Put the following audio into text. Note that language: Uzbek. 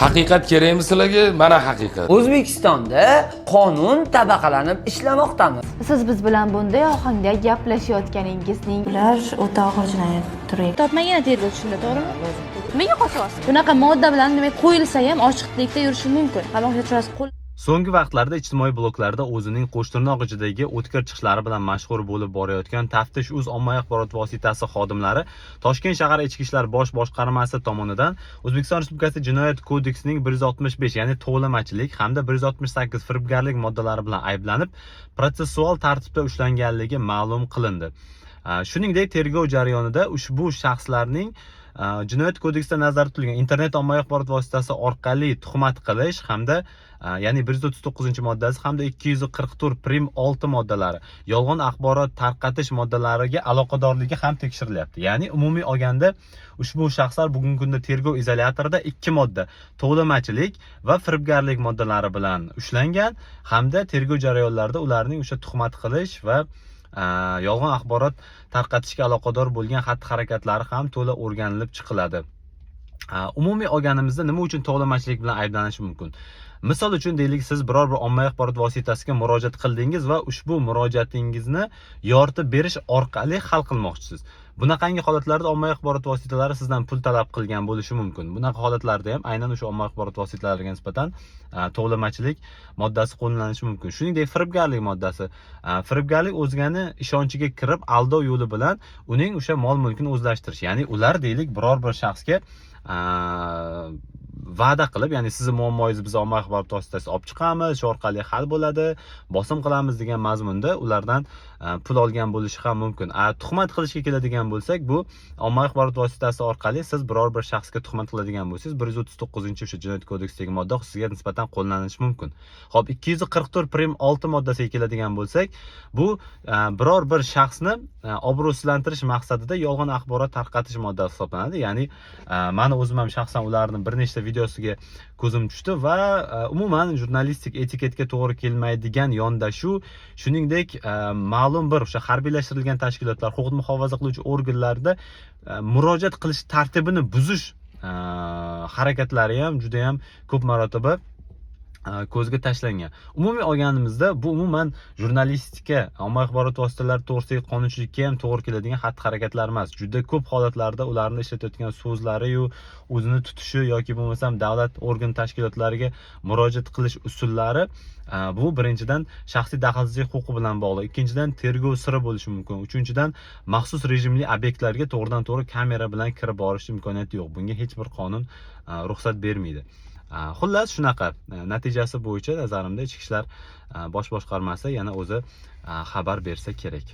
Haqiqat kerakmi sizlarga? Mana haqiqat. O'zbekistonda qonun tabaqalanib ishlamoqdami? Siz biz bilan bunday ohangda gaplashayotganingizning Ular o'ta og'ir jinoyat turi. topmagina tergov tushunda, to'g'rimi? Nimaga qochyapsiz? Bunaqa modda bilan nima qo'yilsa ham ochiqlikda yurishi mumkin. Qamoqda turasiz, qo'l So'nggi vaqtlarda ijtimoiy bloklarda o'zining qo'shtirnoq ichidagi o'tkir chiqishlari bilan mashhur bo'lib borayotgan Taftish.uz ommaviy axborot vositasi xodimlari Toshkent shahar Ichki ishlar bosh boshqarmasi tomonidan O'zbekiston Respublikasi Jinoyat kodeksining 165, ya'ni tovlamachilik hamda 168 firibgarlik moddalari bilan ayblanib, protsessual tartibda ushlanganligi ma'lum qilindi. Shuningdek, tergov jarayonida ushbu shaxslarning Jinoyat kodeksida nazarda tutilgan internet ommaviy axborot vositasi orqali tuhmat qilish hamda ya'ni 139-moddasi hamda 244 prim 6 moddalari, yolg'on axborot tarqatish moddalariga aloqadorligi ham tekshirilyapti. Ya'ni umumiy olganda ushbu shaxslar bugungi kunda tergov izolyatorida 2 modda, tovlamachilik va firibgarlik moddalari bilan ushlangan hamda tergov jarayonlarida ularning o'sha tuhmat qilish va yolg'on axborot tarqatishga aloqador bo'lgan xatti-harakatlari ham to'la o'rganilib chiqiladi. Umumiy olganimizda nima uchun tovlamachilik bilan ayblanishi mumkin? Misol uchun deylik, siz biror bir ommaviy axborot vositasiga murojaat qildingiz va ushbu murojaatingizni yoritib berish orqali hal qilmoqchisiz. Bunaqangi holatlarda ommaviy axborot vositalari sizdan pul talab qilgan bo'lishi mumkin. Bunaqa holatlarda ham aynan o'sha ommaviy axborot vositalariga nisbatan tovlamachilik moddasi qo'llanishi mumkin. Shuningdek, firibgarlik moddasi. Firibgarlik o'zgani ishonchiga kirib, aldov yo'li bilan uning o'sha mol-mulkini o'zlashtirish. Ya'ni ular deylik biror bir shaxsga va'da qilib, ya'ni sizni muammoyingizni biz ommaviy axborot vositasi olib chiqamiz, shu orqali hal bo'ladi, bosim qilamiz degan mazmunda ulardan pul olgan bo'lishi ham mumkin. Tuhmat qilishga keladigan bo'lsak, bu ommaviy axborot vositasi orqali siz biror bir shaxsga tuhmat qiladigan bo'lsangiz, 139 o'sha Jinoyat kodeksidagi modda sizga nisbatan qo'llanishi mumkin. Xo'p, 244 prim 6 moddasiga keladigan bo'lsak, bu biror bir shaxsni obro'sizlantirish maqsadida yolg'on axborot tarqatish moddasi hisoblanadi. Ya'ni meni o'zim ham shaxsan ularning bir nechta videosiga ko'zim tushdi va umuman jurnalistik etiketga to'g'ri kelmaydigan yondashuv, shuningdek ma'lum bir o'sha harbiylashtirilgan tashkilotlar, huquqni muhofaza qiluvchi organlarda murojaat qilish tartibini buzish harakatlari ham juda ham ko'p marotaba ko'zga tashlangan. Umumiy olganimizda bu umuman jurnalistika, ommaviy axborot vositalari to'g'risidagi qonunchilikka ham to'g'ri keladigan xatti-harakatlar emas. Juda ko'p holatlarda ularni ishlatayotgan so'zlari-yu, o'zini tutishi yoki bo'lmasam davlat organ tashkilotlariga murojaat qilish usullari bu birinchidan shaxsiy daxlsizlik huquqi bilan bog'liq, ikkinchidan tergov siri bo'lishi mumkin, uchinchidan maxsus rejimli obyektlarga to'g'ridan-to'g'ri kamera bilan kirib borish imkoniyati yo'q. Bunga hech bir qonun ruxsat bermaydi. Xullas shunaqa. Natijasi bo'yicha nazarimda Ichki ishlar bosh boshqarmasi yana o'zi xabar bersa kerak.